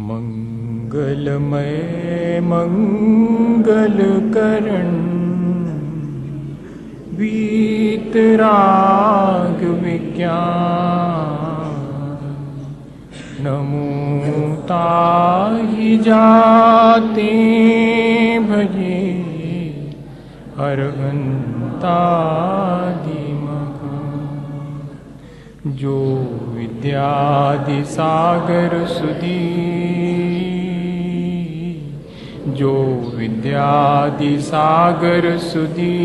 मंगलमय मंगलकरण वीतराग विज्ञान नमो ताहि जाते भजे अरहंतादिमग जो विद्यादि सागर सुधी जो विद्यादि सागर सुधी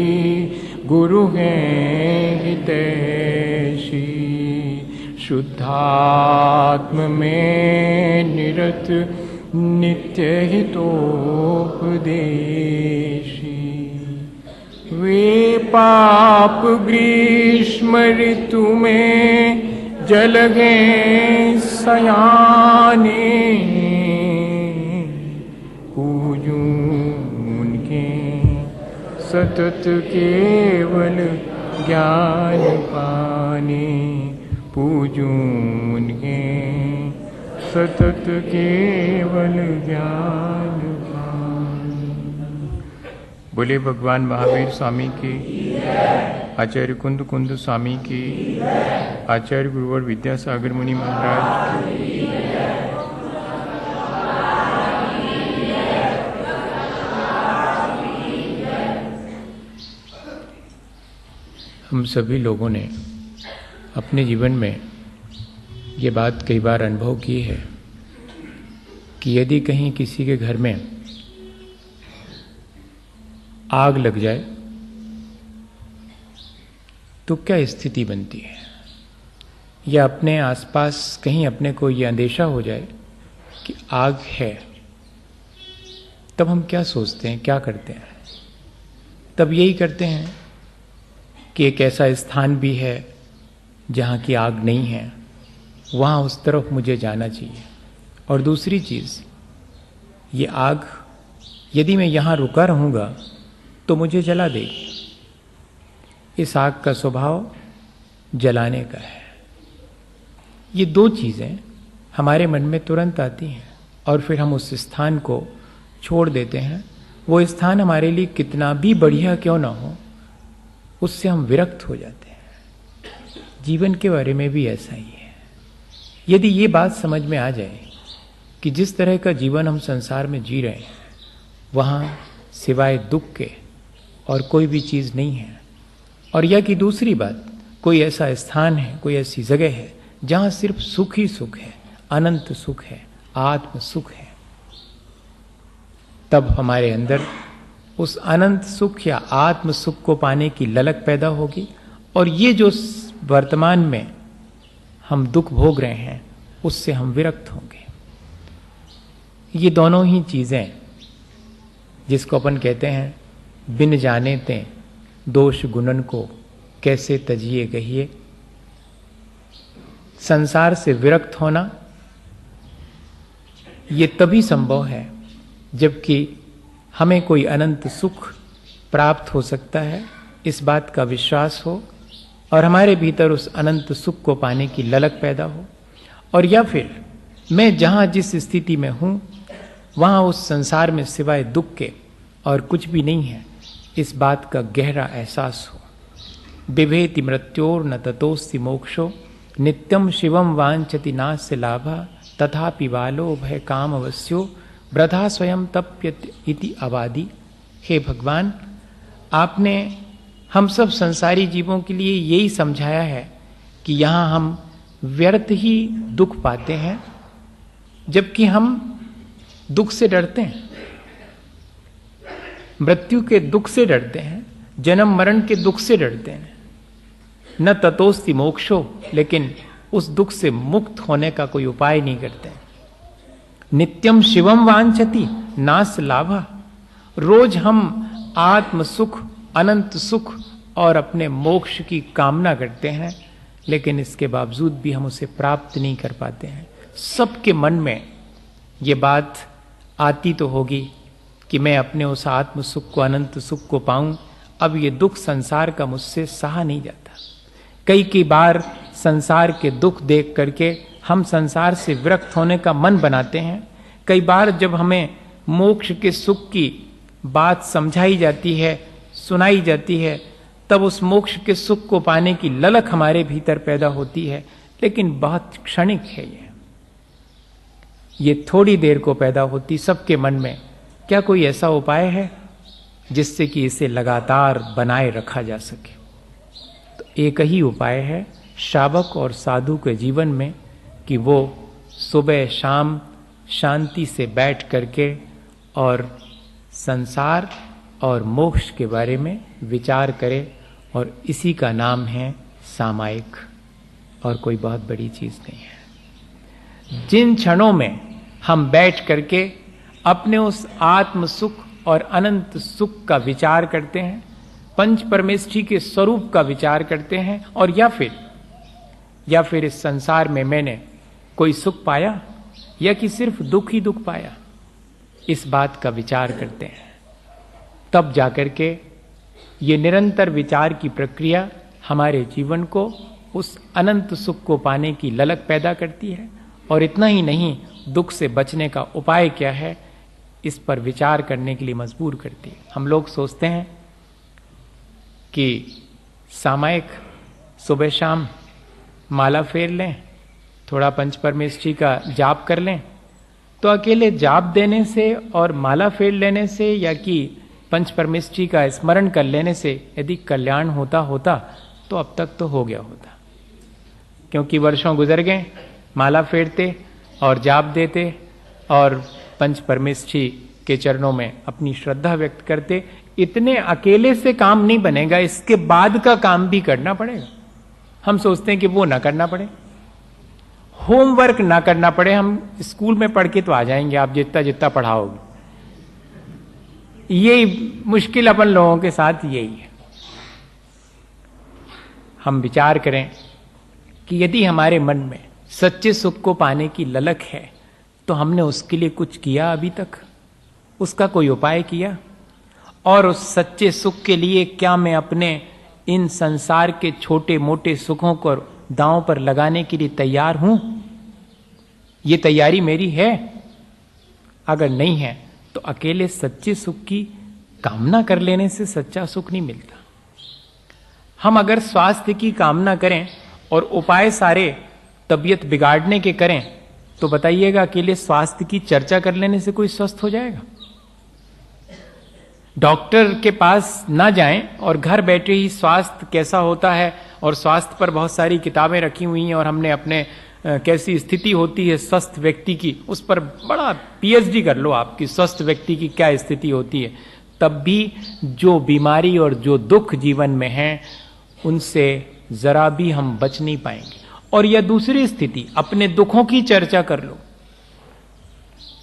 गुरु हैं हितैषी शुद्धात्म में निरत नित्य हितोपदेशी वे पाप ग्रीष्म ऋतु में जलगे सयाने पूजूं उनके सतत केवल ज्ञान पाने पूजूं उनके सतत केवल ज्ञान पाने। बोले भगवान महावीर स्वामी की, आचार्य कुंद कुंद स्वामी की, आचार्य गुरुवर विद्यासागर मुनि महाराज की। हम सभी लोगों ने अपने जीवन में ये बात कई बार अनुभव की है कि यदि कहीं किसी के घर में आग लग जाए तो क्या स्थिति बनती है, या अपने आसपास कहीं अपने को ये अंदेशा हो जाए कि आग है, तब हम क्या सोचते हैं, क्या करते हैं? तब यही करते हैं कि एक ऐसा स्थान भी है जहाँ की आग नहीं है, वहाँ उस तरफ मुझे जाना चाहिए। और दूसरी चीज़, ये आग यदि मैं यहाँ रुका रहूँगा तो मुझे जला देगी। इस आग का स्वभाव जलाने का है। ये दो चीज़ें हमारे मन में तुरंत आती हैं और फिर हम उस स्थान को छोड़ देते हैं। वो स्थान हमारे लिए कितना भी बढ़िया क्यों ना हो, उससे हम विरक्त हो जाते हैं। जीवन के बारे में भी ऐसा ही है। यदि ये बात समझ में आ जाए कि जिस तरह का जीवन हम संसार में जी रहे हैं, वहाँ सिवाय दुख के और कोई भी चीज़ नहीं है, और यह कि दूसरी बात, कोई ऐसा स्थान है, कोई ऐसी जगह है जहाँ सिर्फ सुख ही सुख है, अनंत सुख है, आत्म सुख है, तब हमारे अंदर उस अनंत सुख या आत्म सुख को पाने की ललक पैदा होगी। और ये जो वर्तमान में हम दुख भोग रहे हैं, उससे हम विरक्त होंगे। ये दोनों ही चीज़ें जिसको अपन कहते हैं बिन जाने ते दोष गुणन को कैसे तजिए कहिए। संसार से विरक्त होना ये तभी संभव है जबकि हमें कोई अनंत सुख प्राप्त हो सकता है, इस बात का विश्वास हो और हमारे भीतर उस अनंत सुख को पाने की ललक पैदा हो, और या फिर मैं जहाँ जिस स्थिति में हूँ वहाँ उस संसार में सिवाय दुख के और कुछ भी नहीं है, इस बात का गहरा एहसास हो। बिभेति मृत्योर न ततोस्ति मोक्षो नित्यम शिवम वांछति नास्य लाभा तथापि बालो भय काम अवस्यो वृथा स्वयं तप्यति इति अवादि। हे भगवान, आपने हम सब संसारी जीवों के लिए यही समझाया है कि यहाँ हम व्यर्थ ही दुख पाते हैं, जबकि हम दुख से डरते हैं, मृत्यु के दुख से डरते हैं, जन्म मरण के दुख से डरते हैं। न ततोस्ति मोक्षो, लेकिन उस दुख से मुक्त होने का कोई उपाय नहीं करते हैं। नित्यम शिवम वांछति नास लाभा, रोज हम आत्म सुख, अनंत सुख और अपने मोक्ष की कामना करते हैं, लेकिन इसके बावजूद भी हम उसे प्राप्त नहीं कर पाते हैं। सबके मन में ये बात आती तो होगी कि मैं अपने उस आत्म सुख को, अनंत सुख को पाऊं। अब ये दुख संसार का मुझसे सहा नहीं जाता। कई बार संसार के दुख देख करके हम संसार से विरक्त होने का मन बनाते हैं, कई बार जब हमें मोक्ष के सुख की बात समझाई जाती है, सुनाई जाती है, तब उस मोक्ष के सुख को पाने की ललक हमारे भीतर पैदा होती है, लेकिन बहुत क्षणिक है ये थोड़ी देर को पैदा होती सबके मन में। क्या कोई ऐसा उपाय है जिससे कि इसे लगातार बनाए रखा जा सके? तो एक ही उपाय है श्रावक और साधु के जीवन में कि वो सुबह शाम शांति से बैठ करके और संसार और मोक्ष के बारे में विचार करे, और इसी का नाम है सामायिक, और कोई बहुत बड़ी चीज नहीं है। जिन क्षणों में हम बैठ करके अपने उस आत्म सुख और अनंत सुख का विचार करते हैं, पंच परमेष्ठी के स्वरूप का विचार करते हैं, और या फिर इस संसार में मैंने कोई सुख पाया या कि सिर्फ दुख ही दुख पाया, इस बात का विचार करते हैं, तब जाकर के ये निरंतर विचार की प्रक्रिया हमारे जीवन को उस अनंत सुख को पाने की ललक पैदा करती है। और इतना ही नहीं, दुख से बचने का उपाय क्या है, इस पर विचार करने के लिए मजबूर करती है। हम लोग सोचते हैं कि सामायिक सुबह शाम माला फेर लें, थोड़ा पंच परमेष्ठी का जाप कर लें, तो अकेले जाप देने से और माला फेर लेने से या कि पंच परमेष्ठी का स्मरण कर लेने से यदि कल्याण होता तो अब तक तो हो गया होता, क्योंकि वर्षों गुजर गए, माला फेरते और जाप देते और पंच परमेष्ठी के चरणों में अपनी श्रद्धा व्यक्त करते। इतने अकेले से काम नहीं बनेगा, इसके बाद का काम भी करना पड़ेगा। हम सोचते हैं कि वो ना करना पड़े, होमवर्क ना करना पड़े, हम स्कूल में पढ़ के तो आ जाएंगे, आप जितना जितना पढ़ाओगे। यही मुश्किल अपन लोगों के साथ यही है। हम विचार करें कि यदि हमारे मन में सच्चे सुख को पाने की ललक है, तो हमने उसके लिए कुछ किया अभी तक? उसका कोई उपाय किया? और उस सच्चे सुख के लिए क्या मैं अपने इन संसार के छोटे मोटे सुखों को दांव पर लगाने के लिए तैयार हूं? ये तैयारी मेरी है? अगर नहीं है तो अकेले सच्चे सुख की कामना कर लेने से सच्चा सुख नहीं मिलता। हम अगर स्वास्थ्य की कामना करें और उपाय सारे तबीयत बिगाड़ने के करें, तो बताइएगा अकेले स्वास्थ्य की चर्चा कर लेने से कोई स्वस्थ हो जाएगा? डॉक्टर के पास ना जाएं और घर बैठे ही स्वास्थ्य कैसा होता है, और स्वास्थ्य पर बहुत सारी किताबें रखी हुई हैं और हमने अपने कैसी स्थिति होती है स्वस्थ व्यक्ति की, उस पर बड़ा पीएचडी कर लो आपकी स्वस्थ व्यक्ति की क्या स्थिति होती है, तब भी जो बीमारी और जो दुख जीवन में है उनसे जरा भी हम बच नहीं पाएंगे। और यह दूसरी स्थिति, अपने दुखों की चर्चा कर लो।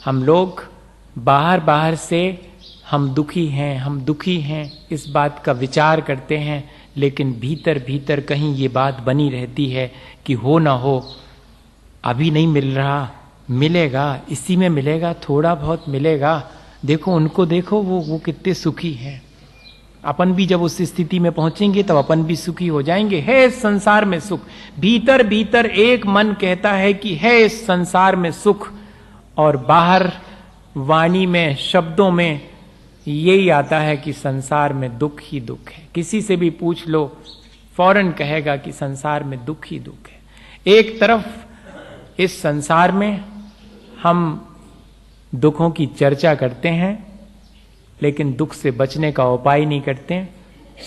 हम लोग बाहर से हम दुखी हैं इस बात का विचार करते हैं, लेकिन भीतर भीतर कहीं ये बात बनी रहती है कि हो ना हो, अभी नहीं मिल रहा, मिलेगा, इसी में मिलेगा, थोड़ा बहुत मिलेगा, देखो उनको देखो, वो कितने सुखी हैं। अपन भी जब उस स्थिति में पहुंचेंगे तब अपन भी सुखी हो जाएंगे। है इस संसार में सुख, भीतर भीतर एक मन कहता है कि है इस संसार में सुख, और बाहर वाणी में शब्दों में यही आता है कि संसार में दुख ही दुख है। किसी से भी पूछ लो, फौरन कहेगा कि संसार में दुख ही दुख है। एक तरफ इस संसार में हम दुखों की चर्चा करते हैं, लेकिन दुख से बचने का उपाय नहीं करते हैं।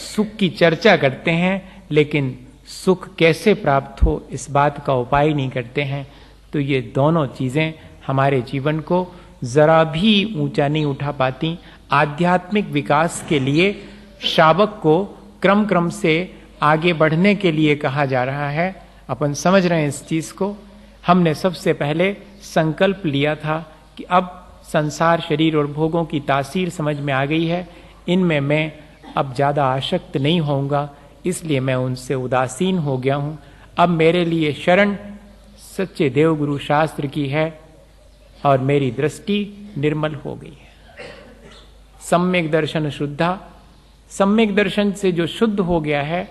सुख की चर्चा करते हैं, लेकिन सुख कैसे प्राप्त हो इस बात का उपाय नहीं करते हैं। तो ये दोनों चीजें हमारे जीवन को जरा भी ऊंचा नहीं उठा पाती। आध्यात्मिक विकास के लिए श्रावक को क्रम क्रम से आगे बढ़ने के लिए कहा जा रहा है। अपन समझ रहे हैं इस चीज को। हमने सबसे पहले संकल्प लिया था कि अब संसार शरीर और भोगों की तासीर समझ में आ गई है, इनमें मैं अब ज्यादा आसक्त नहीं होऊंगा, इसलिए मैं उनसे उदासीन हो गया हूं। अब मेरे लिए शरण सच्चे देवगुरु शास्त्र की है और मेरी दृष्टि निर्मल हो गई है। सम्यक दर्शन शुद्धा, सम्यक दर्शन से जो शुद्ध हो गया है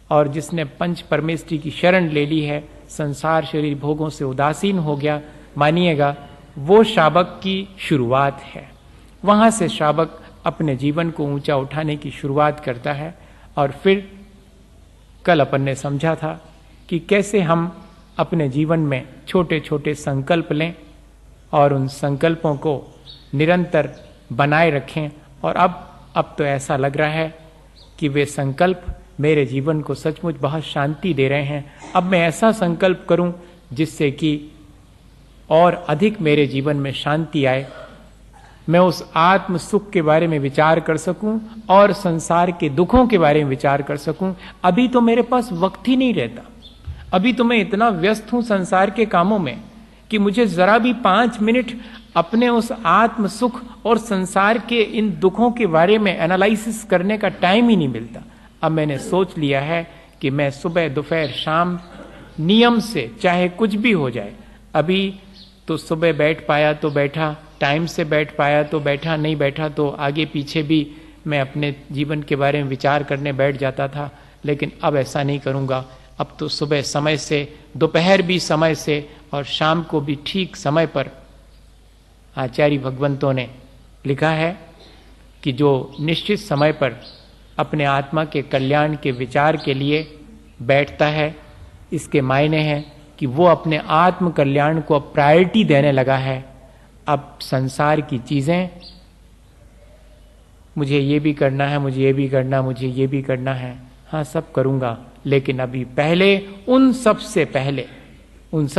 और जिसने पंच परमेष्ठी की शरण ले ली है, संसार शरीर भोगों से उदासीन हो गया, मानिएगा वो शावक की शुरुआत है। वहां से शावक अपने जीवन को ऊंचा उठाने की शुरुआत करता है। और फिर कल अपन ने समझा था कि कैसे हम अपने जीवन में छोटे छोटे संकल्प लें और उन संकल्पों को निरंतर बनाए रखें। और अब तो ऐसा लग रहा है कि वे संकल्प मेरे जीवन को सचमुच बहुत शांति दे रहे हैं। अब मैं ऐसा संकल्प करूं जिससे कि और अधिक मेरे जीवन में शांति आए, मैं उस आत्म सुख के बारे में विचार कर सकूं और संसार के दुखों के बारे में विचार कर सकूं। अभी तो मेरे पास वक्त ही नहीं रहता। अभी तो मैं इतना व्यस्त हूं संसार के कामों में कि मुझे जरा भी 5 मिनट अपने उस आत्म सुख और संसार के इन दुखों के बारे में एनालिसिस करने का टाइम ही नहीं मिलता। अब मैंने सोच लिया है कि मैं सुबह दोपहर शाम नियम से, चाहे कुछ भी हो जाए, अभी तो सुबह बैठ पाया तो बैठा, टाइम से बैठ पाया तो बैठा, नहीं बैठा तो आगे पीछे भी मैं अपने जीवन के बारे में विचार करने बैठ जाता था। लेकिन अब ऐसा नहीं करूँगा। अब तो सुबह समय से, दोपहर भी समय से और शाम को भी ठीक समय पर। आचार्य भगवंतों ने लिखा है कि जो निश्चित समय पर अपने आत्मा के कल्याण के विचार के लिए बैठता है, इसके मायने हैं कि वो अपने आत्म कल्याण को अब प्रायोरिटी देने लगा है। अब संसार की चीजें, मुझे ये भी करना है, मुझे ये भी करना, मुझे ये भी करना है, हाँ सब करूंगा, लेकिन अभी पहले उन सब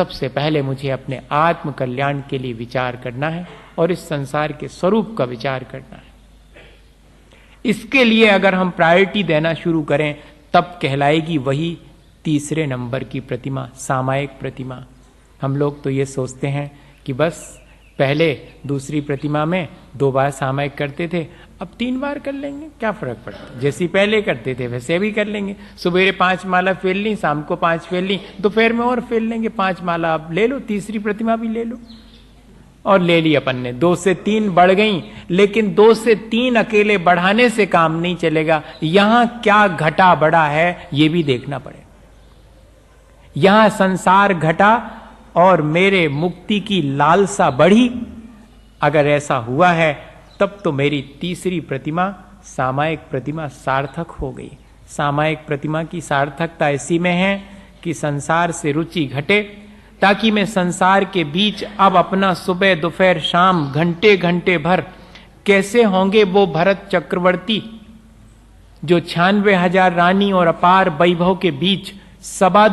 से पहले मुझे अपने आत्म कल्याण के लिए विचार करना है और इस संसार के स्वरूप का विचार करना है। इसके लिए अगर हम प्रायोरिटी देना शुरू करें तब कहलाएगी वही तीसरे नंबर की प्रतिमा, सामायिक प्रतिमा। हम लोग तो ये सोचते हैं कि बस पहले दूसरी प्रतिमा में 2 बार सामायिक करते थे, अब 3 बार कर लेंगे, क्या फर्क पड़ता है, जैसी पहले करते थे वैसे भी कर लेंगे। सुबह 5 माला फेल ली, शाम को 5 फेल ली, दोपहर में और फेल लेंगे 5 माला। अब ले लो तीसरी प्रतिमा भी ले लो। और ले ली अपन ने, 2 से 3 बढ़ गई, लेकिन 2 से 3 अकेले बढ़ाने से काम नहीं चलेगा। यहां क्या घटा बढ़ा है ये भी देखना पड़ेगा। यहां संसार घटा और मेरे मुक्ति की लालसा बढ़ी। अगर ऐसा हुआ है तब तो मेरी तीसरी प्रतिमा, सामायिक प्रतिमा, सार्थक हो गई। सामायिक प्रतिमा की सार्थकता इसी में है कि संसार से रुचि घटे, ताकि मैं संसार के बीच अब अपना सुबह दोपहर शाम घंटे घंटे भर कैसे होंगे वो भरत चक्रवर्ती जो 96,000 रानी और अपार वैभव के बीच सवा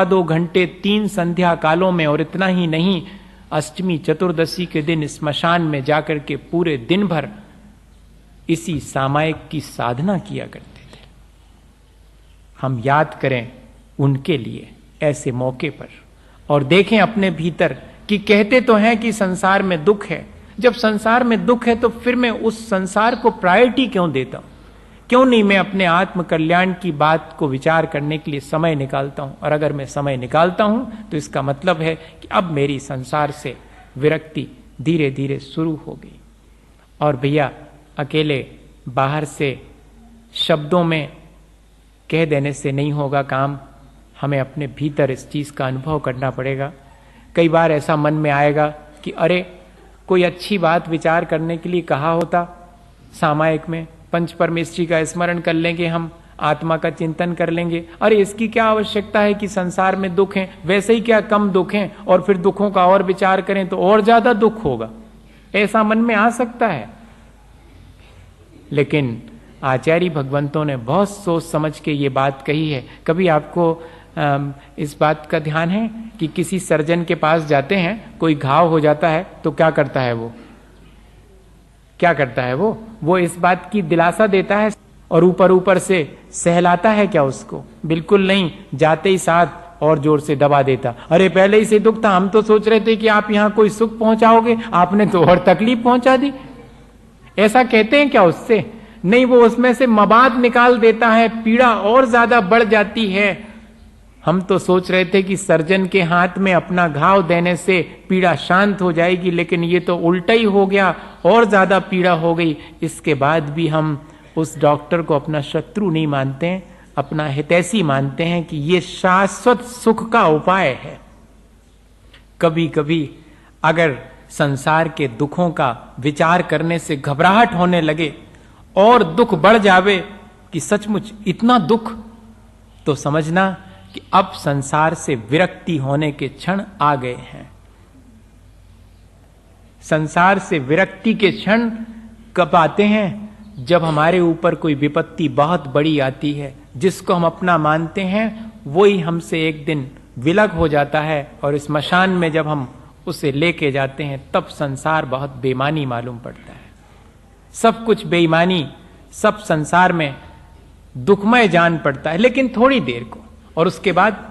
दो घंटे 3 संध्या कालों में, और इतना ही नहीं, अष्टमी चतुर्दशी के दिन स्मशान में जाकर के पूरे दिन भर इसी सामायिक की साधना किया करते थे। हम याद करें उनके लिए ऐसे मौके पर और देखें अपने भीतर कि कहते तो हैं कि संसार में दुख है। जब संसार में दुख है तो फिर मैं उस संसार को प्रायोरिटी क्यों देता हूं? क्यों नहीं मैं अपने आत्म कल्याण की बात को विचार करने के लिए समय निकालता हूं? और अगर मैं समय निकालता हूं तो इसका मतलब है कि अब मेरी संसार से विरक्ति धीरे धीरे शुरू हो गई। और भैया अकेले बाहर से शब्दों में कह देने से नहीं होगा काम, हमें अपने भीतर इस चीज का अनुभव करना पड़ेगा। कई बार ऐसा मन में आएगा कि अरे कोई अच्छी बात विचार करने के लिए कहा होता सामायिक में, पंच परमेश्वरी का स्मरण कर लेंगे, हम आत्मा का चिंतन कर लेंगे। अरे इसकी क्या आवश्यकता है कि संसार में दुख हैं, वैसे ही क्या कम दुख हैं, और फिर दुखों का और विचार करें तो और ज्यादा दुख होगा, ऐसा मन में आ सकता है। लेकिन आचार्य भगवंतों ने बहुत सोच समझ के ये बात कही है। कभी आपको इस बात का ध्यान है कि किसी सर्जन के पास जाते हैं, कोई घाव हो जाता है तो क्या करता है वो? क्या करता है वो इस बात की दिलासा देता है और ऊपर ऊपर से सहलाता है क्या उसको? बिल्कुल नहीं, जाते ही साथ और जोर से दबा देता। अरे पहले ही से दुख था, हम तो सोच रहे थे कि आप यहां कोई सुख पहुंचाओगे, आपने तो और तकलीफ पहुंचा दी। ऐसा कहते हैं क्या उससे? नहीं, वो उसमें से मवाद निकाल देता है, पीड़ा और ज्यादा बढ़ जाती है। हम तो सोच रहे थे कि सर्जन के हाथ में अपना घाव देने से पीड़ा शांत हो जाएगी, लेकिन ये तो उल्टा ही हो गया, और ज्यादा पीड़ा हो गई। इसके बाद भी हम उस डॉक्टर को अपना शत्रु नहीं मानते हैं, अपना हितैषी मानते हैं कि ये शाश्वत सुख का उपाय है। कभी कभी अगर संसार के दुखों का विचार करने से घबराहट होने लगे और दुख बढ़ जावे कि सचमुच इतना दुख, तो समझना कि अब संसार से विरक्ति होने के क्षण आ गए हैं। संसार से विरक्ति के क्षण कब आते हैं? जब हमारे ऊपर कोई विपत्ति बहुत बड़ी आती है, जिसको हम अपना मानते हैं वही हमसे एक दिन विलग हो जाता है, और इस स्मशान में जब हम उसे लेके जाते हैं तब संसार बहुत बेईमानी मालूम पड़ता है। सब कुछ बेईमानी, सब संसार में दुखमय जान पड़ता है, लेकिन थोड़ी देर को, और उसके बाद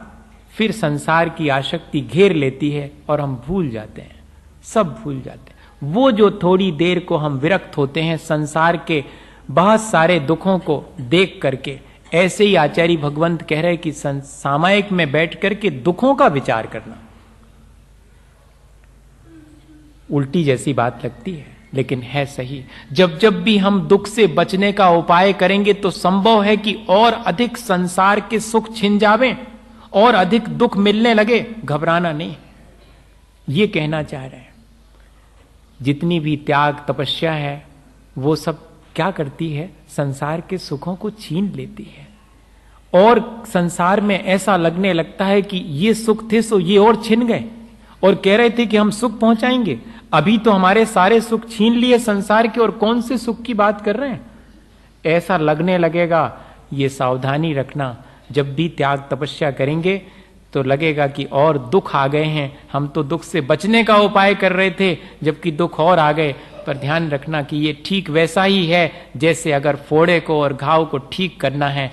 फिर संसार की आसक्ति घेर लेती है और हम भूल जाते हैं, सब भूल जाते हैं। वो जो थोड़ी देर को हम विरक्त होते हैं संसार के बहुत सारे दुखों को देख करके, ऐसे ही आचार्य भगवंत कह रहे कि सामायिक में बैठ करके दुखों का विचार करना उल्टी जैसी बात लगती है, लेकिन है सही। जब जब भी हम दुख से बचने का उपाय करेंगे तो संभव है कि और अधिक संसार के सुख छिन जावें और अधिक दुख मिलने लगे। घबराना नहीं, ये कहना चाह रहे हैं। जितनी भी त्याग तपस्या है वो सब क्या करती है? संसार के सुखों को छीन लेती है, और संसार में ऐसा लगने लगता है कि ये सुख थे सो ये और छिन गए, और कह रहे थे कि हम सुख पहुंचाएंगे, अभी तो हमारे सारे सुख छीन लिए संसार के, और कौन से सुख की बात कर रहे हैं, ऐसा लगने लगेगा। ये सावधानी रखना, जब भी त्याग तपस्या करेंगे तो लगेगा कि और दुख आ गए हैं, हम तो दुख से बचने का उपाय कर रहे थे जबकि दुख और आ गए। पर ध्यान रखना कि ये ठीक वैसा ही है जैसे अगर फोड़े को और घाव को ठीक करना है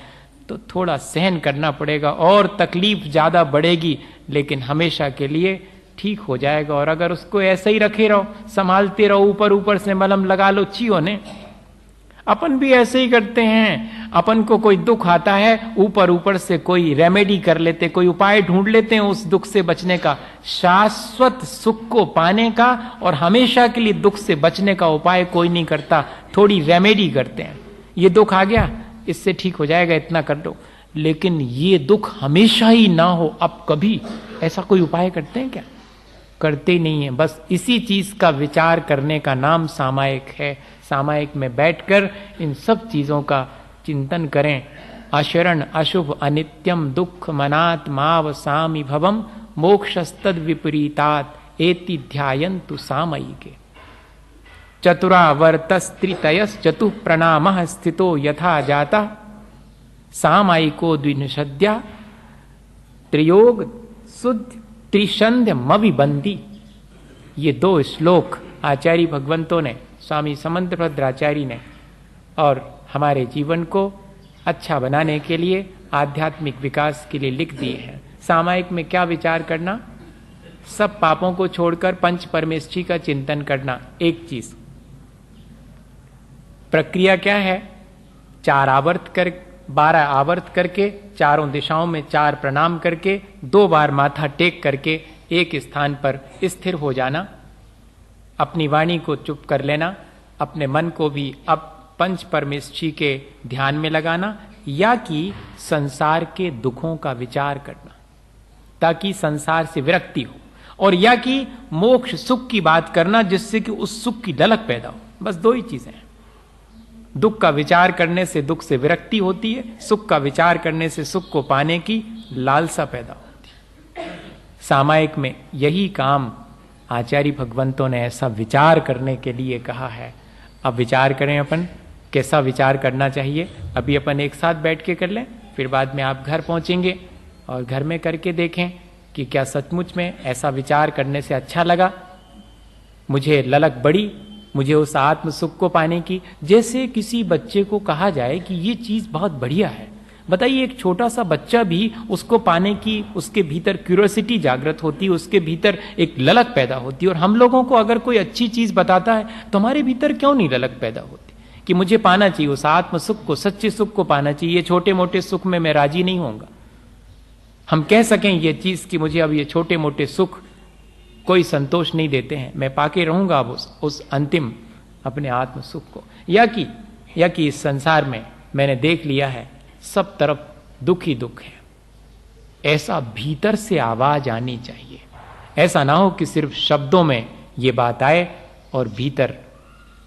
तो थोड़ा सहन करना पड़ेगा और तकलीफ ज्यादा बढ़ेगी, लेकिन हमेशा के लिए ठीक हो जाएगा। और अगर उसको ऐसे ही रखे रहो, संभालते रहो, ऊपर ऊपर से मलहम लगा लो, छियो ने। अपन भी ऐसे ही करते हैं, अपन को कोई दुख आता है, ऊपर ऊपर से कोई रेमेडी कर लेते, कोई उपाय ढूंढ लेते हैं उस दुख से बचने का, शाश्वत सुख को पाने का, और हमेशा के लिए दुख से बचने का उपाय कोई नहीं करता, थोड़ी रेमेडी करते हैं। ये दुख आ गया, इससे ठीक हो जाएगा, इतना कर दो, लेकिन ये दुख हमेशा ही ना हो, अब कभी ऐसा कोई उपाय करते हैं क्या? करते ही नहीं है। बस इसी चीज का विचार करने का नाम सामायिक है। सामायिक में बैठकर इन सब चीजों का चिंतन करें। अशरण अशुभ अनित्यम दुख मनात् माव सामि भवम मोक्षस्तद विपरीतात एति ध्यायन्तु सामयिके। चतुरावर्तस्त्रितयस् चतुः प्रणामः स्थितो यथा जाता सामायिको द्विनिषद्या त्रियोग शुद्ध त्रिशंध्य मविबंदी। ये 2 श्लोक आचार्य भगवंतों ने, स्वामी समंतभद्राचार्य ने, और हमारे जीवन को अच्छा बनाने के लिए, आध्यात्मिक विकास के लिए लिख दिए हैं। सामायिक में क्या विचार करना? सब पापों को छोड़कर पंच परमेष्ठी का चिंतन करना। एक चीज, प्रक्रिया क्या है? 12 आवर्त करके, चारों दिशाओं में 4 प्रणाम करके, 2 बार माथा टेक करके एक स्थान पर स्थिर हो जाना, अपनी वाणी को चुप कर लेना, अपने मन को भी अब पंच परमेष्ठी के ध्यान में लगाना, या कि संसार के दुखों का विचार करना ताकि संसार से विरक्ति हो, और या कि मोक्ष सुख की बात करना जिससे कि उस सुख की ललक पैदा हो। बस 2 ही चीजें हैं। दुख का विचार करने से दुख से विरक्ति होती है, सुख का विचार करने से सुख को पाने की लालसा पैदा होती है। सामायिक में यही काम आचार्य भगवंतों ने ऐसा विचार करने के लिए कहा है। अब विचार करें अपन, कैसा विचार करना चाहिए। अभी अपन एक साथ बैठ के कर लें, फिर बाद में आप घर पहुंचेंगे और घर में करके देखें कि क्या सचमुच में ऐसा विचार करने से अच्छा लगा, मुझे ललक बढ़ी, मुझे उस आत्म सुख को पाने की। जैसे किसी बच्चे को कहा जाए कि ये चीज बहुत बढ़िया है, बताइए, एक छोटा सा बच्चा भी उसको पाने की, उसके भीतर क्यूरियोसिटी जागृत होती है, उसके भीतर एक ललक पैदा होती है। और हम लोगों को अगर कोई अच्छी चीज बताता है तो हमारे भीतर क्यों नहीं ललक पैदा होती कि मुझे पाना चाहिए, उस आत्म सुख को, सच्चे सुख को पाना चाहिए। ये छोटे मोटे सुख में मैं राजी नहीं होऊंगा। हम कह सकें ये चीज कि मुझे अब ये छोटे मोटे सुख कोई संतोष नहीं देते हैं, मैं पाके रहूंगा अब उस अंतिम अपने आत्म सुख को। या कि इस संसार में मैंने देख लिया है सब तरफ दुख ही दुख है। ऐसा भीतर से आवाज आनी चाहिए। ऐसा ना हो कि सिर्फ शब्दों में ये बात आए और भीतर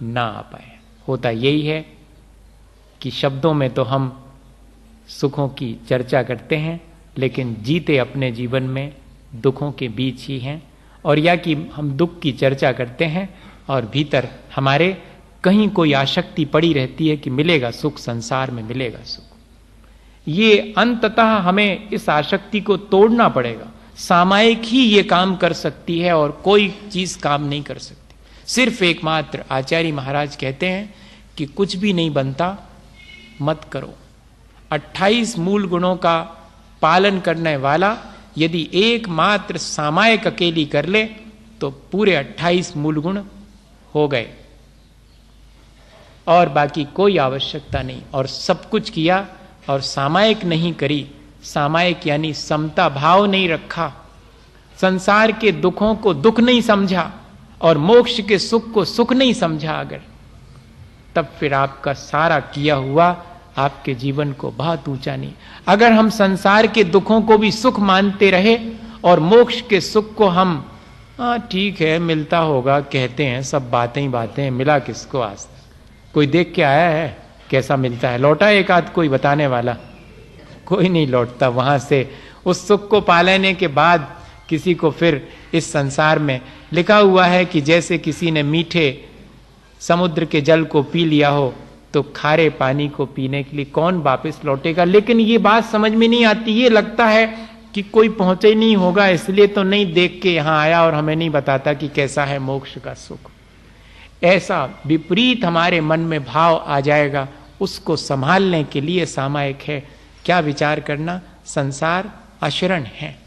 ना आ पाए। होता यही है कि शब्दों में तो हम सुखों की चर्चा करते हैं, लेकिन जीते अपने जीवन में दुखों के बीच ही हैं। और या कि हम दुख की चर्चा करते हैं और भीतर हमारे कहीं कोई आसक्ति पड़ी रहती है कि मिलेगा सुख, संसार में मिलेगा सुख। ये अंततः हमें इस आसक्ति को तोड़ना पड़ेगा। सामायिक ही ये काम कर सकती है और कोई चीज काम नहीं कर सकती। सिर्फ एकमात्र आचार्य महाराज कहते हैं कि कुछ भी नहीं बनता मत करो। 28 मूल गुणों का पालन करने वाला यदि एकमात्र सामायिक अकेली कर ले तो पूरे 28 मूल गुण हो गए और बाकी कोई आवश्यकता नहीं। और सब कुछ किया और सामायिक नहीं करी। सामायिक यानी समता भाव नहीं रखा, संसार के दुखों को दुख नहीं समझा और मोक्ष के सुख को सुख नहीं समझा अगर, तब फिर आपका सारा किया हुआ आपके जीवन को बहुत ऊंचा नहीं। अगर हम संसार के दुखों को भी सुख मानते रहे और मोक्ष के सुख को हम ठीक है मिलता होगा कहते हैं, सब बातें ही बातें, मिला किसको आज तक? कोई देख के आया है कैसा मिलता है? लौटा एक आध कोई बताने वाला? कोई नहीं लौटता वहां से। उस सुख को पा लेने के बाद किसी को फिर इस संसार में लिखा हुआ है कि जैसे किसी ने मीठे समुद्र के जल को पी लिया हो तो खारे पानी को पीने के लिए कौन वापस लौटेगा। लेकिन ये बात समझ में नहीं आती। ये लगता है कि कोई पहुंचे ही नहीं होगा, इसलिए तो नहीं देख के यहां आया और हमें नहीं बताता कि कैसा है मोक्ष का सुख। ऐसा विपरीत हमारे मन में भाव आ जाएगा। उसको संभालने के लिए सामायिक है क्या विचार करना, संसार अशरण है।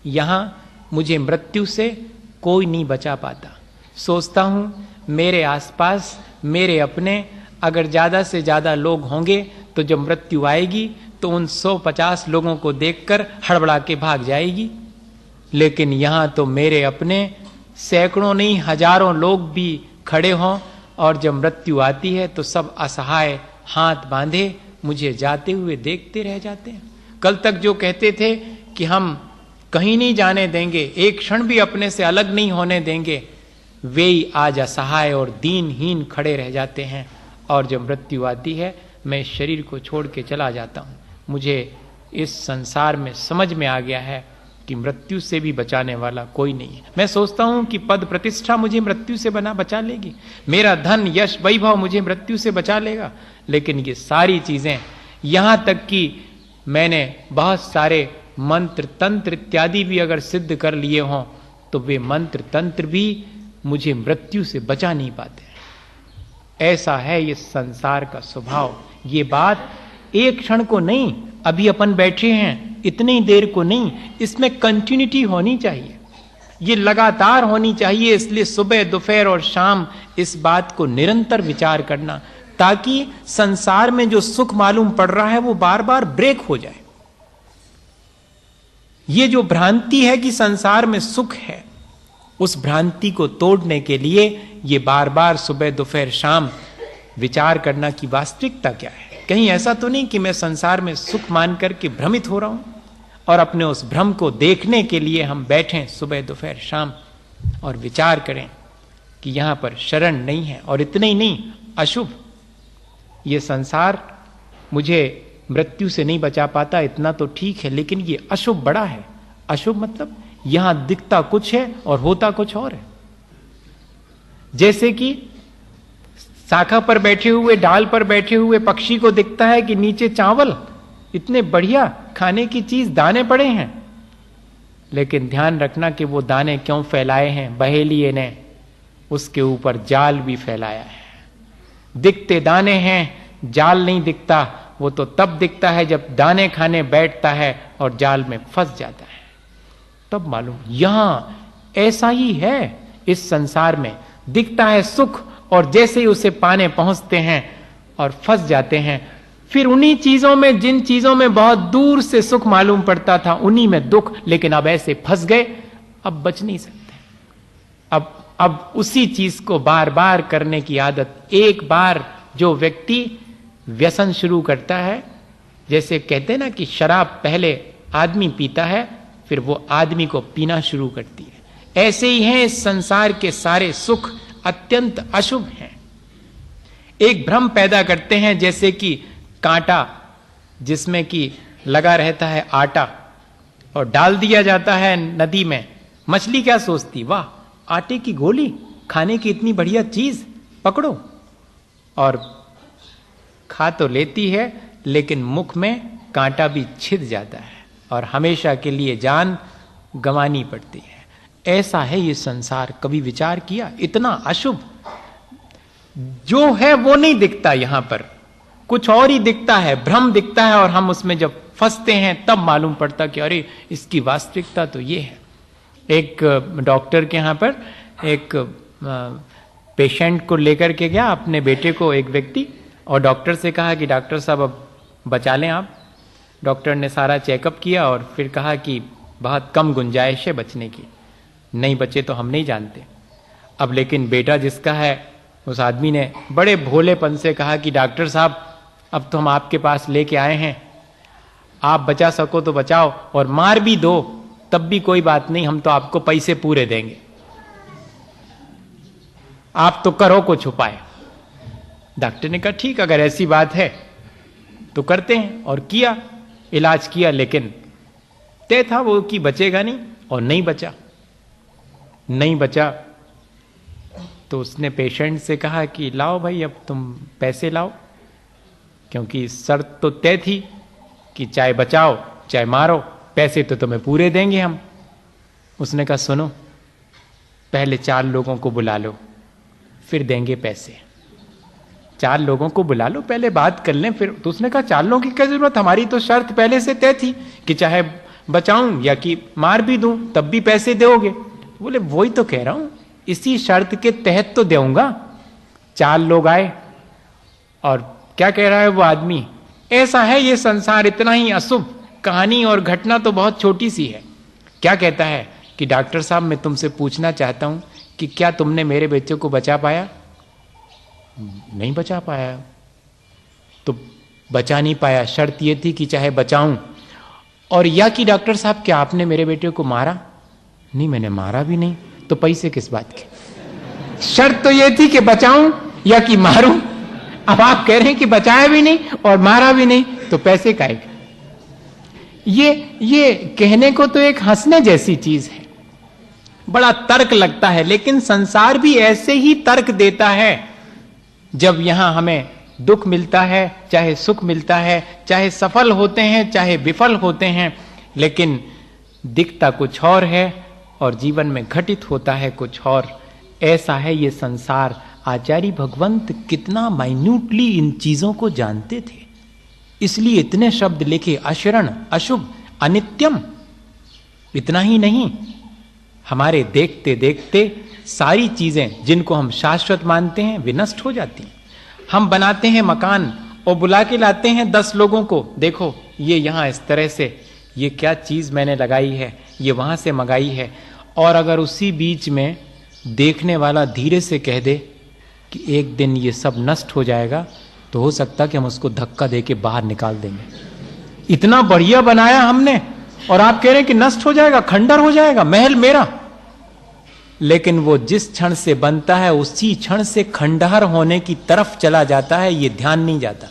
यहां मुझे मृत्यु से कोई नहीं बचा पाता। सोचता हूं मेरे आसपास मेरे अपने अगर ज्यादा से ज्यादा लोग होंगे तो जब मृत्यु आएगी तो उन 150 लोगों को देखकर हड़बड़ा के भाग जाएगी। लेकिन यहां तो मेरे अपने सैकड़ों नहीं हजारों लोग भी खड़े हों और जब मृत्यु आती है तो सब असहाय हाथ बांधे मुझे जाते हुए देखते रह जाते हैं। कल तक जो कहते थे कि हम कहीं नहीं जाने देंगे, एक क्षण भी अपने से अलग नहीं होने देंगे, वे ही आज असहाय और दीनहीन खड़े रह जाते हैं। और जब मृत्यु आती है मैं शरीर को छोड़ के चला जाता हूं। मुझे इस संसार में समझ में आ गया है कि मृत्यु से भी बचाने वाला कोई नहीं है। मैं सोचता हूं कि पद प्रतिष्ठा मुझे मृत्यु से बचा लेगी, मेरा धन यश वैभव मुझे मृत्यु से बचा लेगा। लेकिन ये सारी चीजें, यहां तक कि मैंने बहुत सारे मंत्र तंत्र इत्यादि भी अगर सिद्ध कर लिए हों तो वे मंत्र तंत्र भी मुझे मृत्यु से बचा नहीं पाते। ऐसा है ये संसार का स्वभाव। ये बात एक क्षण को नहीं, अभी अपन बैठे हैं इतनी देर को नहीं, इसमें कंटिन्यूटी होनी चाहिए, ये लगातार होनी चाहिए। इसलिए सुबह दोपहर और शाम इस बात को निरंतर विचार करना, ताकि संसार में जो सुख मालूम पड़ रहा है वो बार बार ब्रेक हो जाए। ये जो भ्रांति है कि संसार में सुख है, उस भ्रांति को तोड़ने के लिए ये बार बार सुबह दोपहर शाम विचार करना कि वास्तविकता क्या है। कहीं ऐसा तो नहीं कि मैं संसार में सुख मान करके भ्रमित हो रहा हूं, और अपने उस भ्रम को देखने के लिए हम बैठें सुबह दोपहर शाम और विचार करें कि यहां पर शरण नहीं है। और इतने ही नहीं, अशुभ, ये संसार मुझे मृत्यु से नहीं बचा पाता, इतना तो ठीक है, लेकिन ये अशुभ बड़ा है। अशुभ मतलब यहां दिखता कुछ है और होता कुछ और है। जैसे कि शाखा पर बैठे हुए, डाल पर बैठे हुए पक्षी को दिखता है कि नीचे चावल, इतने बढ़िया खाने की चीज, दाने पड़े हैं, लेकिन ध्यान रखना कि वो दाने क्यों फैलाए हैं, बहेलिए ने उसके ऊपर जाल भी फैलाया है। दिखते दाने हैं, जाल नहीं दिखता, वो तो तब दिखता है जब दाने खाने बैठता है और जाल में फंस जाता है, तब मालूम। यहां ऐसा ही है, इस संसार में दिखता है सुख, और जैसे ही उसे पाने पहुंचते हैं और फंस जाते हैं, फिर उन्हीं चीजों में, जिन चीजों में बहुत दूर से सुख मालूम पड़ता था, उन्हीं में दुख। लेकिन अब ऐसे फंस गए, अब बच नहीं सकते। अब उसी चीज को बार बार करने की आदत। एक बार जो व्यक्ति व्यसन शुरू करता है, जैसे कहते हैं ना कि शराब पहले आदमी पीता है, फिर वो आदमी को पीना शुरू करती है, ऐसे ही हैं इस संसार के सारे सुख, अत्यंत अशुभ हैं। एक भ्रम पैदा करते हैं, जैसे कि कांटा जिसमें कि लगा रहता है आटा और डाल दिया जाता है नदी में। मछली क्या सोचती, वाह आटे की गोली, खाने की इतनी बढ़िया चीज, पकड़ो, और खा तो लेती है, लेकिन मुख में कांटा भी छिद जाता है और हमेशा के लिए जान गंवानी पड़ती है। ऐसा है ये संसार। कभी विचार किया, इतना अशुभ, जो है वो नहीं दिखता, यहां पर कुछ और ही दिखता है, भ्रम दिखता है, और हम उसमें जब फंसते हैं तब मालूम पड़ता कि अरे इसकी वास्तविकता तो ये है। एक डॉक्टर के यहां पर एक पेशेंट को लेकर के गया, अपने बेटे को, एक व्यक्ति, और डॉक्टर से कहा कि डॉक्टर साहब अब बचा लें आप। डॉक्टर ने सारा चेकअप किया और फिर कहा कि बहुत कम गुंजाइश है बचने की, नहीं बचे तो हम नहीं जानते। अब लेकिन बेटा जिसका है, उस आदमी ने बड़े भोलेपन से कहा कि डॉक्टर साहब अब तो हम आपके पास लेके आए हैं, आप बचा सको तो बचाओ, और मार भी दो तब भी कोई बात नहीं, हम तो आपको पैसे पूरे देंगे, आप तो करो कुछ उपाय। डॉक्टर ने कहा ठीक, अगर ऐसी बात है तो करते हैं, और किया, इलाज किया, लेकिन तय था वो कि बचेगा नहीं, और नहीं बचा। तो उसने पेशेंट से कहा कि लाओ भाई अब तुम पैसे लाओ, क्योंकि शर्त तो तय थी कि चाहे बचाओ चाहे मारो, पैसे तो तुम्हें पूरे देंगे हम। उसने कहा सुनो, पहले 4 लोगों को बुला लो, फिर देंगे पैसे। 4 लोगों को बुला लो, पहले बात कर लें फिर। तो उसने कहा 4 लोगों की क्या जरूरत, हमारी तो शर्त पहले से तय थी कि चाहे बचाऊं या कि मार भी दूं तब भी पैसे दोगे। बोले वही तो कह रहा हूं, इसी शर्त के तहत तो दूंगा। 4 लोग आए, और क्या कह रहा है वो आदमी, ऐसा है ये संसार, इतना ही अशुभ। कहानी और घटना तो बहुत छोटी सी है। क्या कहता है कि डॉक्टर साहब मैं तुमसे पूछना चाहता हूं कि क्या तुमने मेरे बच्चे को बचा पाया? नहीं बचा पाया। तो बचा नहीं पाया, शर्त यह थी कि चाहे बचाऊं, और या कि डॉक्टर साहब क्या आपने मेरे बेटे को मारा? नहीं, मैंने मारा भी नहीं। तो पैसे किस बात के? शर्त तो यह थी कि बचाऊं या कि मारूं। अब आप कह रहे हैं कि बचाया भी नहीं और मारा भी नहीं, तो पैसे काहे के? ये कहने को तो एक हंसने जैसी चीज है, बड़ा तर्क लगता है, लेकिन संसार भी ऐसे ही तर्क देता है। जब यहां हमें दुख मिलता है, चाहे सुख मिलता है, चाहे सफल होते हैं चाहे विफल होते हैं, लेकिन दिखता कुछ और है और जीवन में घटित होता है कुछ और। ऐसा है ये संसार। आचार्य भगवंत कितना माइन्यूटली इन चीजों को जानते थे, इसलिए इतने शब्द लिखे, अशरण, अशुभ, अनित्यम। इतना ही नहीं, हमारे देखते देखते सारी चीजें जिनको हम शाश्वत मानते हैं वे नष्ट हो जाती हैं। हम बनाते हैं मकान और बुला के लाते हैं 10 लोगों को, देखो ये यहां इस तरह से, ये क्या चीज मैंने लगाई है, ये वहां से मंगाई है। और अगर उसी बीच में देखने वाला धीरे से कह दे कि एक दिन ये सब नष्ट हो जाएगा, तो हो सकता कि हम उसको धक्का देके बाहर निकाल देंगे। इतना बढ़िया बनाया हमने, और आप कह रहे हैं कि नष्ट हो जाएगा, खंडर हो जाएगा, महल मेरा। लेकिन वो जिस क्षण से बनता है उसी क्षण से खंडहर होने की तरफ चला जाता है, ये ध्यान नहीं जाता।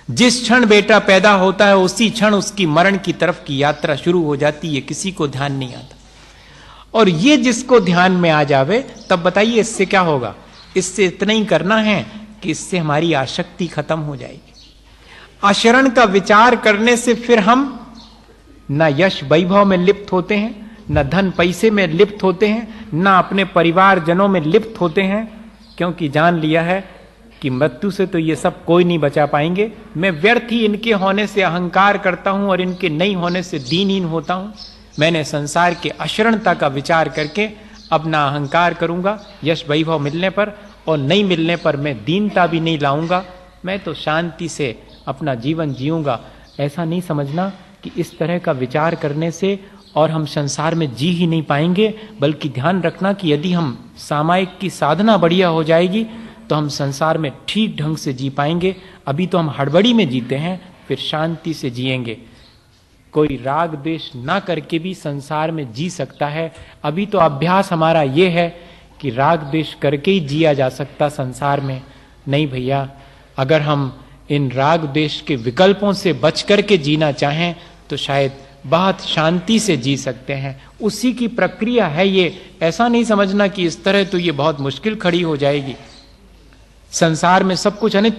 जिस क्षण बेटा पैदा होता है उसी क्षण उसकी मरण की तरफ की यात्रा शुरू हो जाती है, किसी को ध्यान नहीं आता। और ये जिसको ध्यान में आ जावे, तब बताइए इससे क्या होगा? इससे इतना ही करना है कि इससे हमारी आसक्ति खत्म हो जाएगी। आचरण का विचार करने से फिर हम न यश वैभव में लिप्त होते हैं, न धन पैसे में लिप्त होते हैं, न अपने परिवार जनों में लिप्त होते हैं, क्योंकि जान लिया है कि मृत्यु से तो ये सब कोई नहीं बचा पाएंगे। मैं व्यर्थ ही इनके होने से अहंकार करता हूं और इनके नहीं होने से दीनहीन होता हूं। मैंने संसार के अशरणता का विचार करके अब ना अहंकार करूंगा यश वैभव मिलने पर, और नहीं मिलने पर मैं दीनता भी नहीं लाऊंगा। मैं तो शांति से अपना जीवन जीऊंगा। ऐसा नहीं समझना कि इस तरह का विचार करने से और हम संसार में जी ही नहीं पाएंगे, बल्कि ध्यान रखना कि यदि हम सामायिक की साधना बढ़िया हो जाएगी तो हम संसार में ठीक ढंग से जी पाएंगे। अभी तो हम हड़बड़ी में जीते हैं, फिर शांति से जिएंगे। कोई राग द्वेष ना करके भी संसार में जी सकता है। अभी तो अभ्यास हमारा ये है कि राग द्वेष करके ही जिया जा सकता संसार में। नहीं भैया, अगर हम इन राग द्वेष के विकल्पों से बच करके जीना चाहें तो शायद बहुत शांति से जी सकते हैं। उसी की प्रक्रिया है ये। ऐसा नहीं समझना कि इस तरह तो ये बहुत मुश्किल खड़ी हो जाएगी। संसार में सब कुछ है, नहीं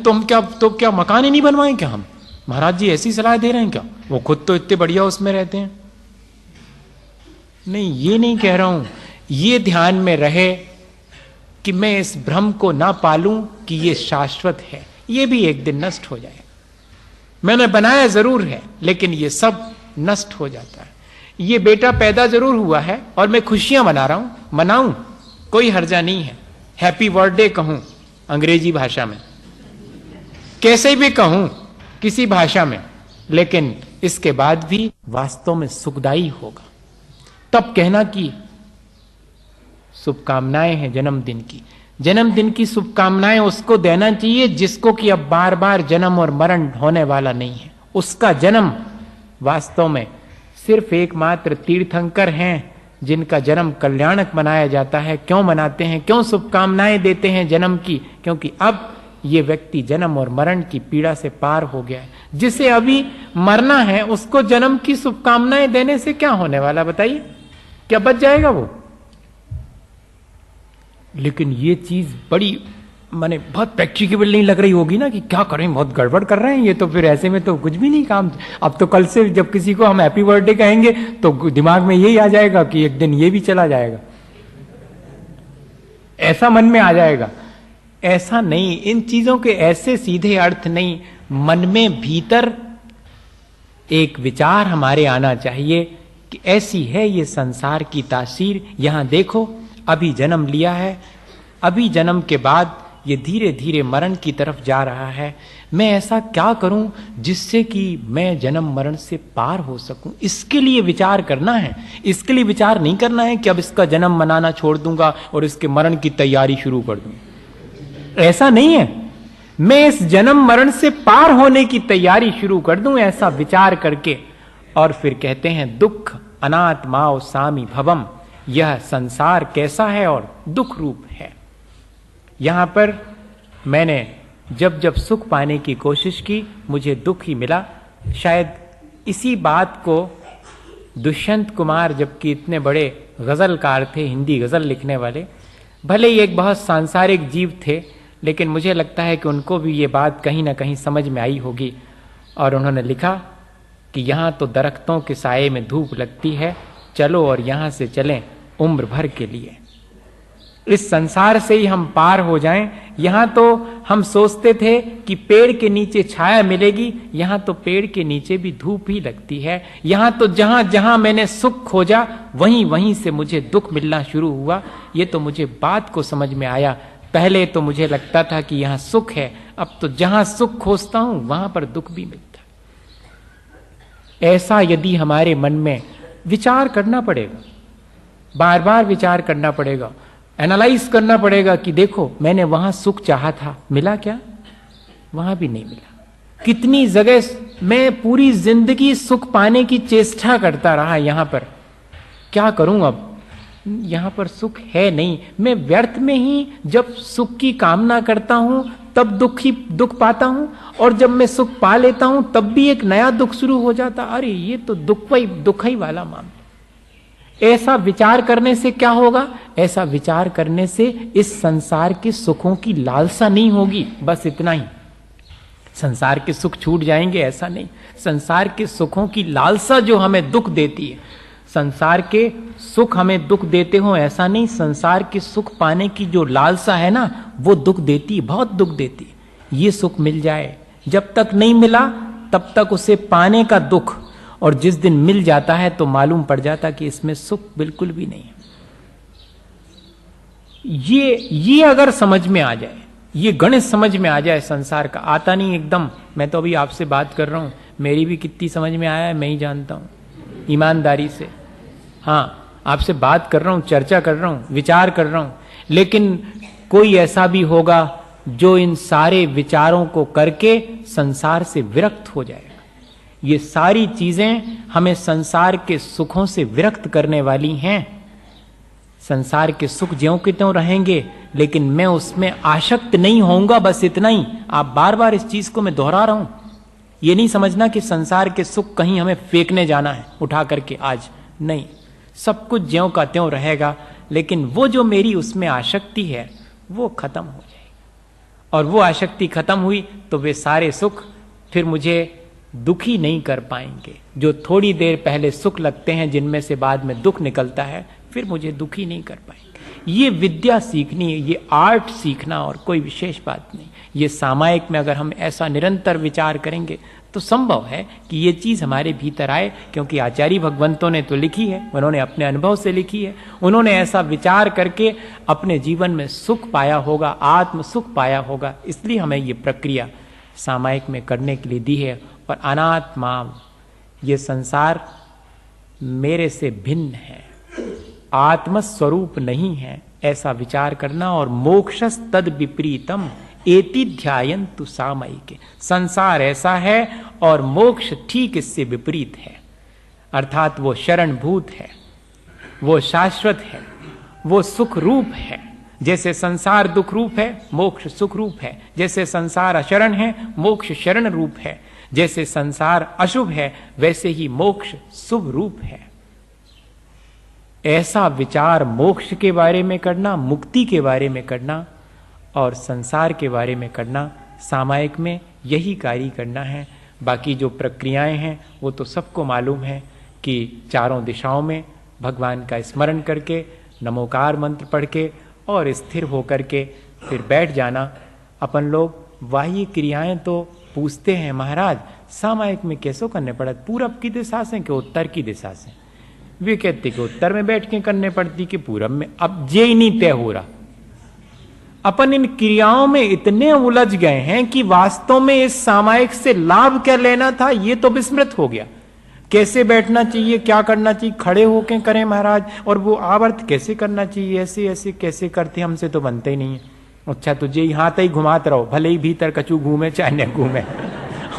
तो क्या मकान ही नहीं बनवाएं क्या हम? महाराज जी ऐसी सलाह दे रहे हैं क्या? वो खुद तो इतने बढ़िया उसमें रहते हैं। नहीं, ये नहीं कह रहा हूं। ये ध्यान में रहे कि मैं इस भ्रम को ना पालूं कि ये शाश्वत है। ये भी एक दिन नष्ट हो जाए। मैंने बनाया जरूर है, लेकिन ये सब नष्ट हो जाता है। ये बेटा पैदा जरूर हुआ है और मैं खुशियां मना रहा हूं, मनाऊं, कोई हर्जा नहीं है। हैप्पी बर्थडे कहूं अंग्रेजी भाषा में, कैसे भी कहूं किसी भाषा में, लेकिन इसके बाद भी वास्तव में सुखदायी होगा। तब कहना कि शुभकामनाएं हैं जन्मदिन की। जन्मदिन की शुभकामनाएं उसको देना चाहिए जिसको कि अब बार बार जन्म और मरण होने वाला नहीं है। उसका जन्म वास्तव में सिर्फ एकमात्र तीर्थंकर हैं जिनका जन्म कल्याणक मनाया जाता है। क्यों मनाते हैं, क्यों शुभकामनाएं देते हैं जन्म की? क्योंकि अब ये व्यक्ति जन्म और मरण की पीड़ा से पार हो गया है। जिसे अभी मरना है उसको जन्म की शुभकामनाएं देने से क्या होने वाला, बताइए? क्या बच जाएगा वो? लेकिन ये चीज बड़ी माने बहुत प्रैक्टिकेबल नहीं लग रही होगी ना, कि क्या करें, बहुत गड़बड़ कर रहे हैं ये तो, फिर ऐसे में तो कुछ भी नहीं काम। अब तो कल से जब किसी को हम हैप्पी बर्थडे कहेंगे तो दिमाग में यही आ जाएगा कि एक दिन ये भी चला जाएगा, ऐसा मन में आ जाएगा। ऐसा नहीं, इन चीजों के ऐसे सीधे अर्थ नहीं। मन में भीतर एक विचार हमारे आना चाहिए कि ऐसी है ये संसार की तासीर। यहां देखो, अभी जन्म लिया है, अभी जन्म के बाद ये धीरे धीरे मरण की तरफ जा रहा है। मैं ऐसा क्या करूं जिससे कि मैं जन्म मरण से पार हो सकूं? इसके लिए विचार करना है। इसके लिए विचार नहीं करना है कि अब इसका जन्म मनाना छोड़ दूंगा और इसके मरण की तैयारी शुरू कर दूंगा। ऐसा नहीं है। मैं इस जन्म मरण से पार होने की तैयारी शुरू कर दूं, ऐसा विचार करके। और फिर कहते हैं दुख अनात्माओ सामी भवम, यह संसार कैसा है और दुख रूप है। यहां पर मैंने जब जब सुख पाने की कोशिश की मुझे दुख ही मिला। शायद इसी बात को दुष्यंत कुमार, जबकि इतने बड़े गजलकार थे, हिंदी गजल लिखने वाले, भले ही एक बहुत सांसारिक जीव थे, लेकिन मुझे लगता है कि उनको भी ये बात कहीं ना कहीं समझ में आई होगी। और उन्होंने लिखा कि यहाँ तो दरख्तों के साये में धूप लगती है, चलो और यहाँ से चलें उम्र भर के लिए। इस संसार से ही हम पार हो जाएं। यहाँ तो हम सोचते थे कि पेड़ के नीचे छाया मिलेगी, यहाँ तो पेड़ के नीचे भी धूप ही लगती है। यहाँ तो जहां जहां मैंने सुख खोजा वहीं वहीं से मुझे दुख मिलना शुरू हुआ। ये तो मुझे बात को समझ में आया। पहले तो मुझे लगता था कि यहाँ सुख है, अब तो जहां सुख खोजता हूं वहां पर दुख भी मिलता है। ऐसा यदि हमारे मन में विचार करना पड़ेगा, बार बार विचार करना पड़ेगा, एनालाइज करना पड़ेगा कि देखो मैंने वहां सुख चाहा था, मिला क्या? वहां भी नहीं मिला। कितनी जगह मैं पूरी जिंदगी सुख पाने की चेष्टा करता रहा, यहां पर क्या करूं? अब यहां पर सुख है नहीं। मैं व्यर्थ में ही जब सुख की कामना करता हूं तब दुख पाता हूं, और जब मैं सुख पा लेता हूं तब भी एक नया दुख शुरू हो जाता। अरे ये तो दुख ही वाला मामला। ऐसा विचार करने से क्या होगा? ऐसा विचार करने से इस संसार के सुखों की लालसा नहीं होगी, बस इतना ही। संसार के सुख छूट जाएंगे ऐसा नहीं। संसार के सुखों की लालसा जो हमें दुख देती है, संसार के सुख हमें दुख देते हो ऐसा नहीं। संसार के सुख पाने की जो लालसा है ना, वो दुख देती है, बहुत दुख देती है। ये सुख मिल जाए, जब तक नहीं मिला तब तक उसे पाने का दुख, और जिस दिन मिल जाता है तो मालूम पड़ जाता कि इसमें सुख बिल्कुल भी नहीं है। ये अगर समझ में आ जाए, ये गणित समझ में आ जाए संसार का, आता नहीं एकदम। मैं तो अभी आपसे बात कर रहा हूं, मेरी भी कितनी समझ में आया है मैं ही जानता हूं, ईमानदारी से। हाँ, आपसे बात कर रहा हूं, चर्चा कर रहा हूं, विचार कर रहा हूं, लेकिन कोई ऐसा भी होगा जो इन सारे विचारों को करके संसार से विरक्त हो जाएगा। ये सारी चीजें हमें संसार के सुखों से विरक्त करने वाली हैं। संसार के सुख ज्यों के त्यों रहेंगे, लेकिन मैं उसमें आसक्त नहीं होऊंगा, बस इतना ही। आप बार बार इस चीज को मैं दोहरा रहा हूं। ये नहीं समझना कि संसार के सुख कहीं हमें फेंकने जाना है उठा करके आज, नहीं। सब कुछ ज्यों का त्यों रहेगा, लेकिन वो जो मेरी उसमें आसक्ति है वो खत्म हो जाएगी। और वो आसक्ति खत्म हुई तो वे सारे सुख फिर मुझे दुखी नहीं कर पाएंगे। जो थोड़ी देर पहले सुख लगते हैं, जिनमें से बाद में दुख निकलता है, फिर मुझे दुखी नहीं कर पाएंगे। ये विद्या सीखनी है, ये आर्ट सीखना, और कोई विशेष बात नहीं। ये सामायिक में अगर हम ऐसा निरंतर विचार करेंगे तो संभव है कि ये चीज हमारे भीतर आए, क्योंकि आचार्य भगवंतों ने तो लिखी है, उन्होंने अपने अनुभव से लिखी है। उन्होंने ऐसा विचार करके अपने जीवन में सुख पाया होगा, आत्म सुख पाया होगा, इसलिए हमें ये प्रक्रिया सामायिक में करने के लिए दी है। और अनात्मा, ये संसार मेरे से भिन्न है, आत्मस्वरूप नहीं है, ऐसा विचार करना। और मोक्षस तद विपरीतम एति ध्यायन्तु सामयिके, संसार ऐसा है और मोक्ष ठीक इससे विपरीत है। अर्थात वो शरणभूत है, वो शाश्वत है, वो सुख रूप है। जैसे संसार दुख रूप है, मोक्ष सुख रूप है। जैसे संसार अशरण है, मोक्ष शरण रूप है। जैसे संसार अशुभ है, वैसे ही मोक्ष शुभ रूप है। ऐसा विचार मोक्ष के बारे में करना, मुक्ति के बारे में करना और संसार के बारे में करना, सामायिक में यही कार्य करना है। बाकी जो प्रक्रियाएं हैं वो तो सबको मालूम है कि चारों दिशाओं में भगवान का स्मरण करके, नमोकार मंत्र पढ़ के और स्थिर होकर के फिर बैठ जाना। अपन लोग बाह्य क्रियाएं तो पूछते हैं, महाराज सामायिक में कैसे करने पड़ा, पूरब की दिशा से कि उत्तर की दिशा से? वे कहते कि उत्तर में बैठ के करने पड़ती कि पूरब में। अब ये ही नहीं तय हो रहा। अपन इन क्रियाओं में इतने उलझ गए हैं कि वास्तव में इस सामायिक से लाभ क्या लेना था ये तो विस्मृत हो गया। कैसे बैठना चाहिए, क्या करना चाहिए, खड़े होके करें महाराज, और वो आवर्त कैसे करना चाहिए, ऐसे ऐसे कैसे करते, हमसे तो बनते ही नहीं है। अच्छा तुझे यहाँ तक घुमाते रहो, भले ही भीतर कचू घूमे चाहे न घूमे।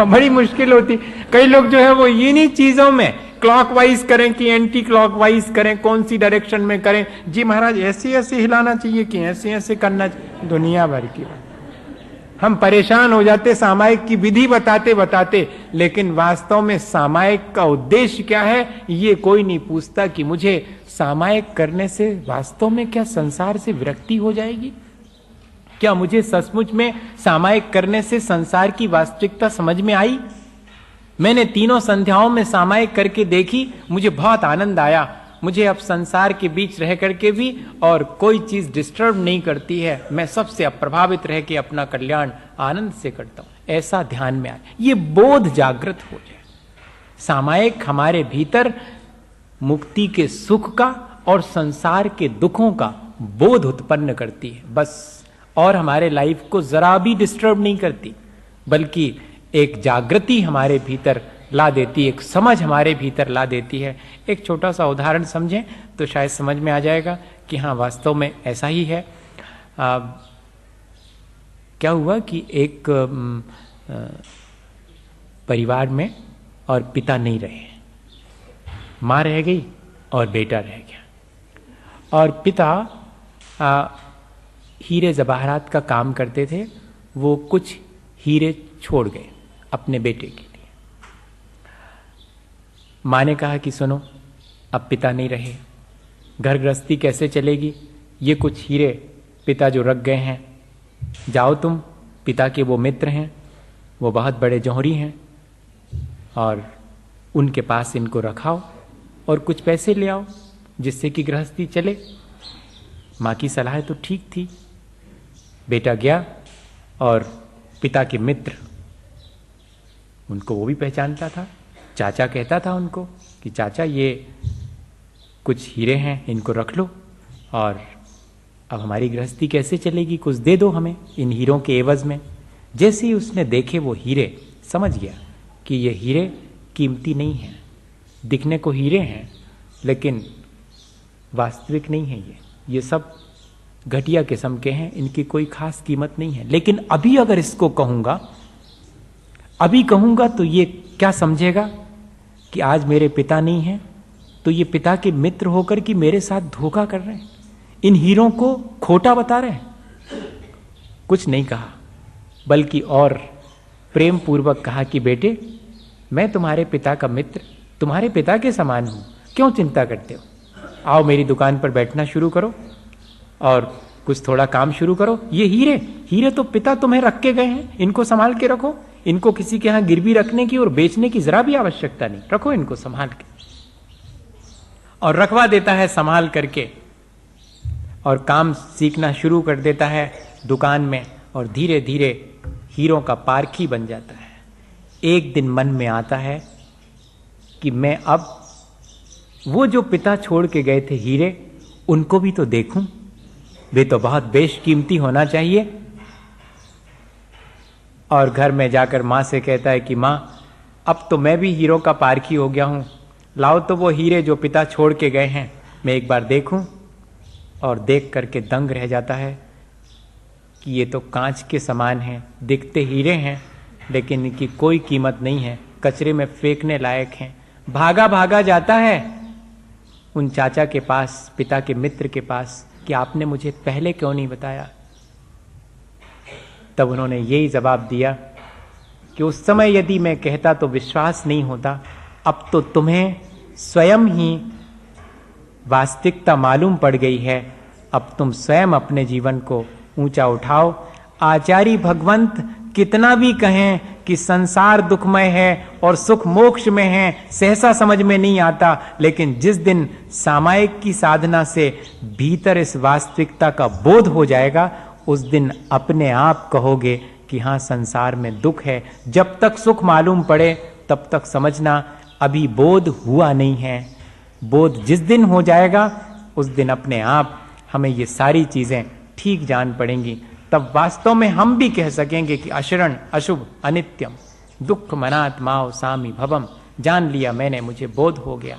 बड़ी मुश्किल होती। कई लोग जो है वो इन्हीं चीजों में क्लॉकवाइज करें कि एंटी क्लॉकवाइज करें, कौन सी डायरेक्शन में करें। जी महाराज ऐसे ऐसे हिलाना चाहिए कि ऐसे ऐसे करना चाहिए, दुनिया भर की। हम परेशान हो जाते सामायिक की विधि बताते बताते, लेकिन वास्तव में सामायिक का उद्देश्य क्या है ये कोई नहीं पूछता कि मुझे सामायिक करने से वास्तव में क्या संसार से विरक्ति हो जाएगी, क्या मुझे सचमुच में सामायिक करने से संसार की वास्तविकता समझ में आई। मैंने तीनों संध्याओं में सामायिक करके देखी, मुझे बहुत आनंद आया। मुझे अब संसार के बीच रह करके भी और कोई चीज डिस्टर्ब नहीं करती है, मैं सबसे अप्रभावित रह के अपना कल्याण आनंद से करता हूं। ऐसा ध्यान में आए, ये बोध जागृत हो जाए। सामायिक हमारे भीतर मुक्ति के सुख का और संसार के दुखों का बोध उत्पन्न करती है बस, और हमारे लाइफ को जरा भी डिस्टर्ब नहीं करती, बल्कि एक जागृति हमारे भीतर ला देती, एक समझ हमारे भीतर ला देती है। एक छोटा सा उदाहरण समझें तो शायद समझ में आ जाएगा कि हाँ वास्तव में ऐसा ही है। क्या हुआ कि एक परिवार में और पिता नहीं रहे, माँ रह गई और बेटा रह गया। और पिता हीरे जवाहरात का काम करते थे, वो कुछ हीरे छोड़ गए अपने बेटे के लिए। माँ ने कहा कि सुनो अब पिता नहीं रहे, घर गृहस्थी कैसे चलेगी, ये कुछ हीरे पिता जो रख गए हैं, जाओ तुम, पिता के वो मित्र हैं, वो बहुत बड़े जौहरी हैं, और उनके पास इनको रखाओ और कुछ पैसे ले आओ जिससे कि गृहस्थी चले। माँ की सलाह तो ठीक थी। बेटा गया और पिता के मित्र, उनको वो भी पहचानता था, चाचा कहता था उनको कि चाचा ये कुछ हीरे हैं, इनको रख लो और अब हमारी गृहस्थी कैसे चलेगी, कुछ दे दो हमें इन हीरों के एवज में। जैसे ही उसने देखे वो हीरे, समझ गया कि ये हीरे कीमती नहीं हैं, दिखने को हीरे हैं लेकिन वास्तविक नहीं है, ये सब घटिया किस्म के हैं, इनकी कोई खास कीमत नहीं है। लेकिन अभी अगर इसको कहूंगा, अभी कहूंगा तो ये क्या समझेगा कि आज मेरे पिता नहीं हैं, तो ये पिता के मित्र होकर कि मेरे साथ धोखा कर रहे हैं, इन हीरों को खोटा बता रहे हैं। कुछ नहीं कहा, बल्कि और प्रेम पूर्वक कहा कि बेटे, मैं तुम्हारे पिता का मित्र, तुम्हारे पिता के समान हूं, क्यों चिंता करते हो? आओ मेरी दुकान पर बैठना शुरू करो और कुछ थोड़ा काम शुरू करो। ये हीरे हीरे तो पिता तुम्हें रख के गए हैं, इनको संभाल के रखो। इनको किसी के यहां गिरवी रखने की और बेचने की जरा भी आवश्यकता नहीं, रखो इनको संभाल के। और रखवा देता है संभाल करके, और काम सीखना शुरू कर देता है दुकान में, और धीरे धीरे हीरों का पारखी बन जाता है। एक दिन मन में आता है कि मैं अब वो जो पिता छोड़ के गए थे हीरे, उनको भी तो देखूं, वे तो बहुत बेशकीमती होना चाहिए। और घर में जाकर माँ से कहता है कि माँ, अब तो मैं भी हीरो का पारखी हो गया हूं, लाओ तो वो हीरे जो पिता छोड़ के गए हैं मैं एक बार देखूं। और देख करके दंग रह जाता है कि ये तो कांच के समान हैं, दिखते हीरे हैं लेकिन इनकी कोई कीमत नहीं है, कचरे में फेंकने लायक हैं। भागा भागा जाता है उन चाचा के पास, पिता के मित्र के पास, कि आपने मुझे पहले क्यों नहीं बताया। तब उन्होंने यही जवाब दिया कि उस समय यदि मैं कहता तो विश्वास नहीं होता, अब तो तुम्हें स्वयं ही वास्तविकता मालूम पड़ गई है, अब तुम स्वयं अपने जीवन को ऊंचा उठाओ। आचार्य भगवंत कितना भी कहें कि संसार दुखमय है और सुख मोक्ष में है, सहसा समझ में नहीं आता, लेकिन जिस दिन सामायिक की साधना से भीतर इस वास्तविकता का बोध हो जाएगा, उस दिन अपने आप कहोगे कि हाँ, संसार में दुख है। जब तक सुख मालूम पड़े तब तक समझना अभी बोध हुआ नहीं है। बोध जिस दिन हो जाएगा उस दिन अपने आप हमें ये सारी चीजें ठीक जान पड़ेंगी। तब वास्तव में हम भी कह सकेंगे कि अशरण अशुभ अनित्यम दुख मनात्माओ सामी भवम, जान लिया मैंने, मुझे बोध हो गया।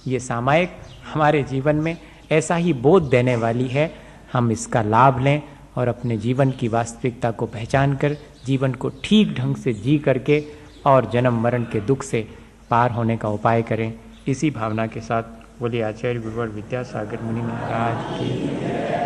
ये सामायिक हमारे जीवन में ऐसा ही बोध देने वाली है। हम इसका लाभ लें और अपने जीवन की वास्तविकता को पहचान कर जीवन को ठीक ढंग से जी करके और जन्म मरण के दुख से पार होने का उपाय करें। इसी भावना के साथ बोलिए आचार्य गुरुवर विद्यासागर मुनि महाराज की।